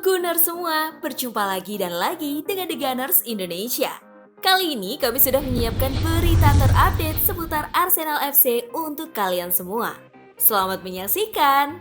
Salam Gunners semua, berjumpa lagi dan lagi dengan The Gunners Indonesia. Kali ini kami sudah menyiapkan berita terupdate seputar Arsenal FC untuk kalian semua. Selamat menyaksikan!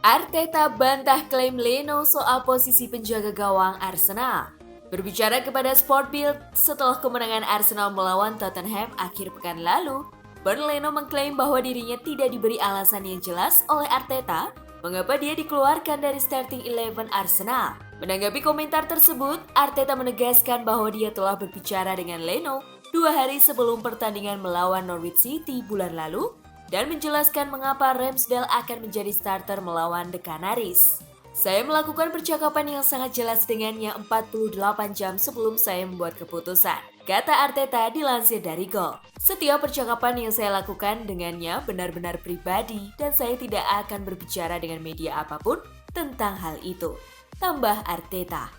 Arteta bantah klaim Leno soal posisi penjaga gawang Arsenal. Berbicara kepada Sport Bild setelah kemenangan Arsenal melawan Tottenham akhir pekan lalu, Bernd Leno mengklaim bahwa dirinya tidak diberi alasan yang jelas oleh Arteta mengapa dia dikeluarkan dari starting 11 Arsenal. Menanggapi komentar tersebut, Arteta menegaskan bahwa dia telah berbicara dengan Leno 2 hari sebelum pertandingan melawan Norwich City bulan lalu dan menjelaskan mengapa Ramsdale akan menjadi starter melawan The Canaries. Saya melakukan percakapan yang sangat jelas dengannya 48 jam sebelum saya membuat keputusan, kata Arteta dilansir dari Goal. Setiap percakapan yang saya lakukan dengannya benar-benar pribadi dan saya tidak akan berbicara dengan media apapun tentang hal itu, tambah Arteta.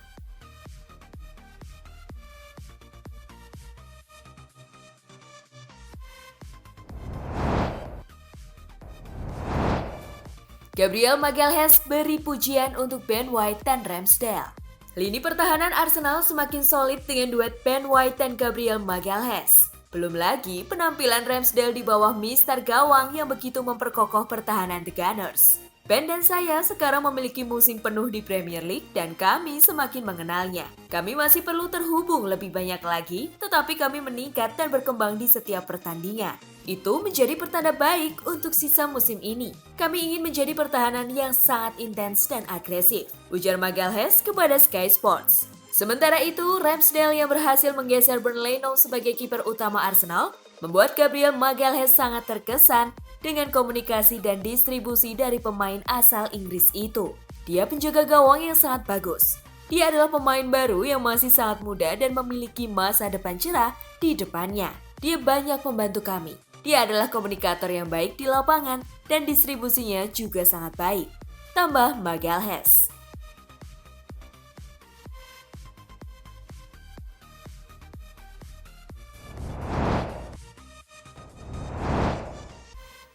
Gabriel Magalhaes beri pujian untuk Ben White dan Ramsdale. Lini pertahanan Arsenal semakin solid dengan duet Ben White dan Gabriel Magalhaes. Belum lagi penampilan Ramsdale di bawah mister gawang yang begitu memperkokoh pertahanan The Gunners. Ben dan saya sekarang memiliki musim penuh di Premier League dan kami semakin mengenalnya. Kami masih perlu terhubung lebih banyak lagi, tetapi kami meningkat dan berkembang di setiap pertandingan. Itu menjadi pertanda baik untuk sisa musim ini. Kami ingin menjadi pertahanan yang sangat intens dan agresif, ujar Magalhaes kepada Sky Sports. Sementara itu, Ramsdale yang berhasil menggeser Bernd Leno sebagai kiper utama Arsenal, membuat Gabriel Magalhaes sangat terkesan dengan komunikasi dan distribusi dari pemain asal Inggris itu. Dia penjaga gawang yang sangat bagus. Dia adalah pemain baru yang masih sangat muda dan memiliki masa depan cerah di depannya. Dia banyak membantu kami. Dia adalah komunikator yang baik di lapangan dan distribusinya juga sangat baik, tambah Magalhaes.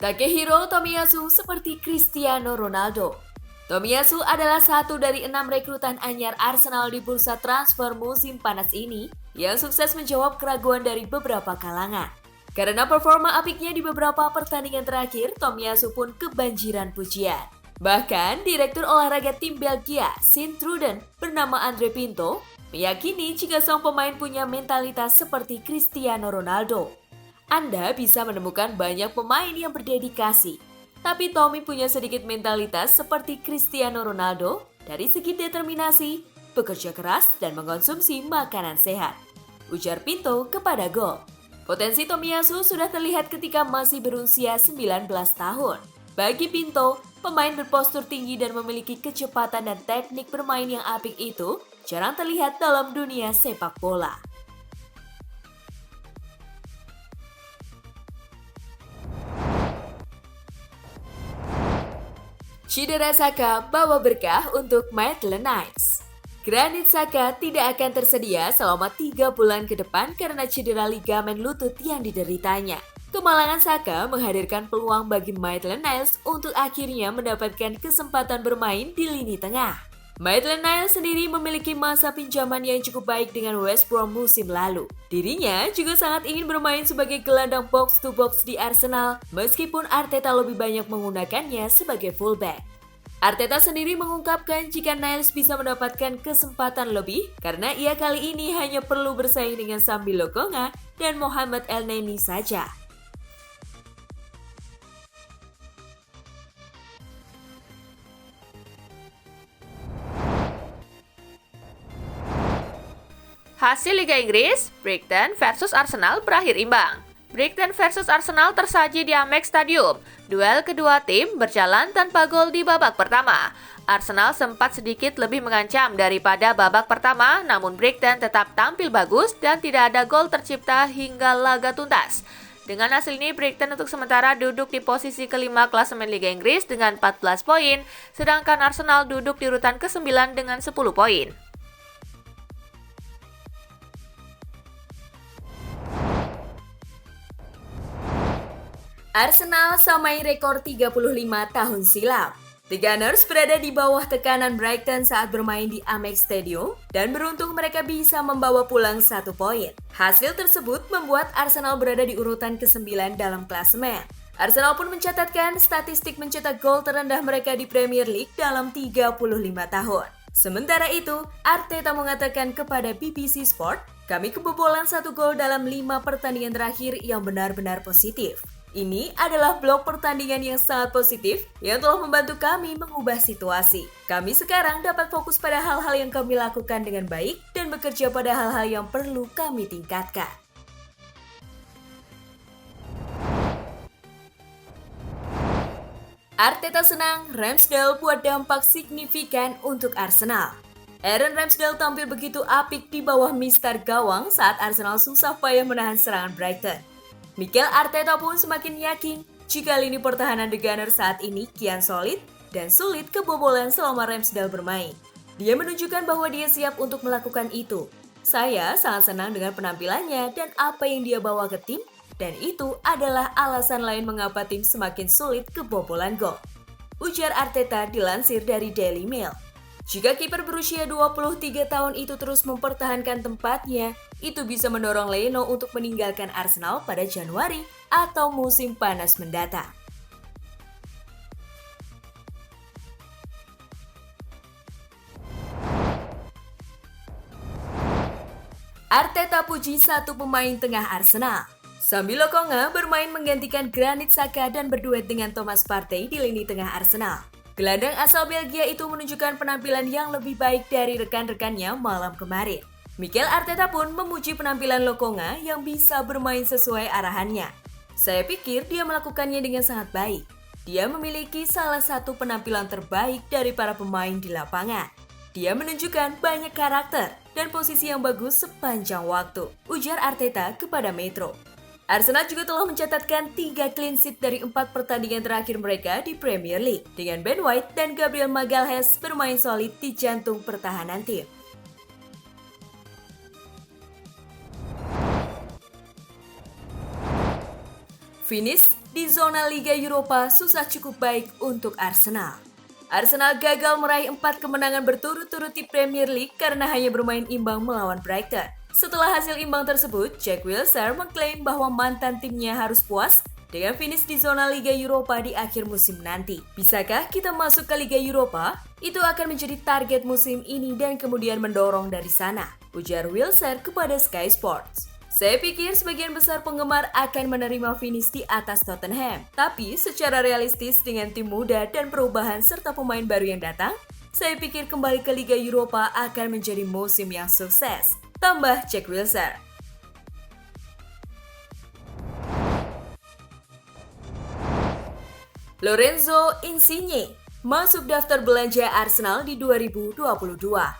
Takehiro Tomiyasu seperti Cristiano Ronaldo. Tomiyasu adalah satu dari 6 rekrutan anyar Arsenal di bursa transfer musim panas ini yang sukses menjawab keraguan dari beberapa kalangan. Karena performa apiknya di beberapa pertandingan terakhir, Tomiyasu pun kebanjiran pujian. Bahkan, Direktur Olahraga tim Belgia, Sint-Truiden, bernama Andre Pinto, meyakini jika sang pemain punya mentalitas seperti Cristiano Ronaldo. Anda bisa menemukan banyak pemain yang berdedikasi, tapi Tommy punya sedikit mentalitas seperti Cristiano Ronaldo dari segi determinasi, bekerja keras, dan mengkonsumsi makanan sehat, ujar Pinto kepada Goal. Potensi Tomiyasu sudah terlihat ketika masih berusia 19 tahun. Bagi Pinto, pemain berpostur tinggi dan memiliki kecepatan dan teknik bermain yang apik itu jarang terlihat dalam dunia sepak bola. Cedera Saka bawa berkah untuk Maitland Niles. Granit Xhaka tidak akan tersedia selama 3 bulan ke depan karena cedera ligamen lutut yang dideritanya. Kemalangan Xhaka menghadirkan peluang bagi Maitland Niles untuk akhirnya mendapatkan kesempatan bermain di lini tengah. Maitland Niles sendiri memiliki masa pinjaman yang cukup baik dengan West Brom musim lalu. Dirinya juga sangat ingin bermain sebagai gelandang box-to-box di Arsenal meskipun Arteta lebih banyak menggunakannya sebagai fullback. Arteta sendiri mengungkapkan jika Niles bisa mendapatkan kesempatan lebih karena ia kali ini hanya perlu bersaing dengan Sambi Lokonga dan Mohamed Elneny saja. Hasil Liga Inggris, Brighton versus Arsenal berakhir imbang. Brighton versus Arsenal tersaji di Amex Stadium. Duel kedua tim berjalan tanpa gol di babak pertama. Arsenal sempat sedikit lebih mengancam daripada babak pertama, namun Brighton tetap tampil bagus dan tidak ada gol tercipta hingga laga tuntas. Dengan hasil ini, Brighton untuk sementara duduk di posisi kelima klasemen Liga Inggris dengan 14 poin, sedangkan Arsenal duduk di urutan ke-9 dengan 10 poin. Arsenal samai rekor 35 tahun silam. The Gunners berada di bawah tekanan Brighton saat bermain di Amex Stadium dan beruntung mereka bisa membawa pulang 1 poin. Hasil tersebut membuat Arsenal berada di urutan ke-9 dalam klasemen. Arsenal pun mencatatkan statistik mencetak gol terendah mereka di Premier League dalam 35 tahun. Sementara itu, Arteta mengatakan kepada BBC Sport, "Kami kebobolan 1 gol dalam 5 pertandingan terakhir yang benar-benar positif. Ini adalah blok pertandingan yang sangat positif yang telah membantu kami mengubah situasi. Kami sekarang dapat fokus pada hal-hal yang kami lakukan dengan baik dan bekerja pada hal-hal yang perlu kami tingkatkan." Arteta senang Ramsdale buat dampak signifikan untuk Arsenal. Aaron Ramsdale tampil begitu apik di bawah mistar gawang saat Arsenal susah payah menahan serangan Brighton. Mikel Arteta pun semakin yakin jika lini pertahanan The Gunners saat ini kian solid dan sulit kebobolan selama Ramsdale bermain. Dia menunjukkan bahwa dia siap untuk melakukan itu. "Saya sangat senang dengan penampilannya dan apa yang dia bawa ke tim, dan itu adalah alasan lain mengapa tim semakin sulit kebobolan gol," ujar Arteta dilansir dari Daily Mail. Jika kiper berusia 23 tahun itu terus mempertahankan tempatnya, itu bisa mendorong Leno untuk meninggalkan Arsenal pada Januari atau musim panas mendatang. Arteta puji satu pemain tengah Arsenal. Sambi Lokonga bermain menggantikan Granit Xhaka dan berduet dengan Thomas Partey di lini tengah Arsenal. Gelandang asal Belgia itu menunjukkan penampilan yang lebih baik dari rekan-rekannya malam kemarin. Mikel Arteta pun memuji penampilan Lokonga yang bisa bermain sesuai arahannya. "Saya pikir dia melakukannya dengan sangat baik. Dia memiliki salah satu penampilan terbaik dari para pemain di lapangan. Dia menunjukkan banyak karakter dan posisi yang bagus sepanjang waktu," ujar Arteta kepada Metro. Arsenal juga telah mencatatkan 3 clean sheet dari 4 pertandingan terakhir mereka di Premier League, dengan Ben White dan Gabriel Magalhaes bermain solid di jantung pertahanan tim. Finish di zona Liga Eropa susah cukup baik untuk Arsenal. Arsenal gagal meraih 4 kemenangan berturut-turut di Premier League karena hanya bermain imbang melawan Brighton. Setelah hasil imbang tersebut, Jack Wilshere mengklaim bahwa mantan timnya harus puas dengan finish di zona Liga Eropa di akhir musim nanti. "Bisakah kita masuk ke Liga Eropa? Itu akan menjadi target musim ini dan kemudian mendorong dari sana," ujar Wilshere kepada Sky Sports. "Saya pikir sebagian besar penggemar akan menerima finish di atas Tottenham. Tapi secara realistis dengan tim muda dan perubahan serta pemain baru yang datang, saya pikir kembali ke Liga Eropa akan menjadi musim yang sukses," tambah Jack Wilshere. Lorenzo Insigne masuk daftar belanja Arsenal di 2022.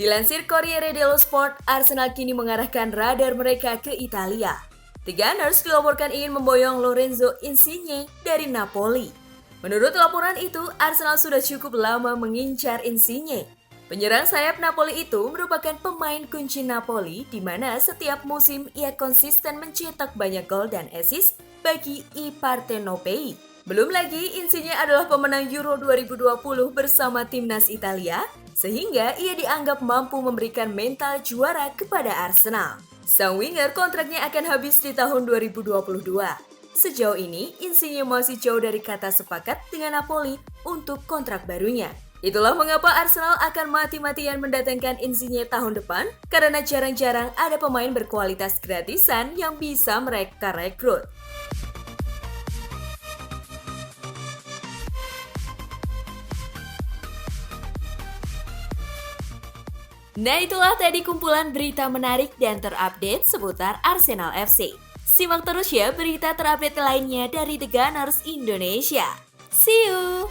Dilansir Corriere dello Sport, Arsenal kini mengarahkan radar mereka ke Italia. The Gunners dilaporkan ingin memboyong Lorenzo Insigne dari Napoli. Menurut laporan itu, Arsenal sudah cukup lama mengincar Insigne. Penyerang sayap Napoli itu merupakan pemain kunci Napoli di mana setiap musim ia konsisten mencetak banyak gol dan assist bagi I Partenopei. Belum lagi, Insigne adalah pemenang Euro 2020 bersama timnas Italia, sehingga ia dianggap mampu memberikan mental juara kepada Arsenal. Sang winger kontraknya akan habis di tahun 2022. Sejauh ini, Insigne masih jauh dari kata sepakat dengan Napoli untuk kontrak barunya. Itulah mengapa Arsenal akan mati-matian mendatangkan Insigne tahun depan, karena jarang-jarang ada pemain berkualitas gratisan yang bisa mereka rekrut. Nah, itulah tadi kumpulan berita menarik dan terupdate seputar Arsenal FC. Simak terus ya berita terupdate lainnya dari The Gunners Indonesia. See you!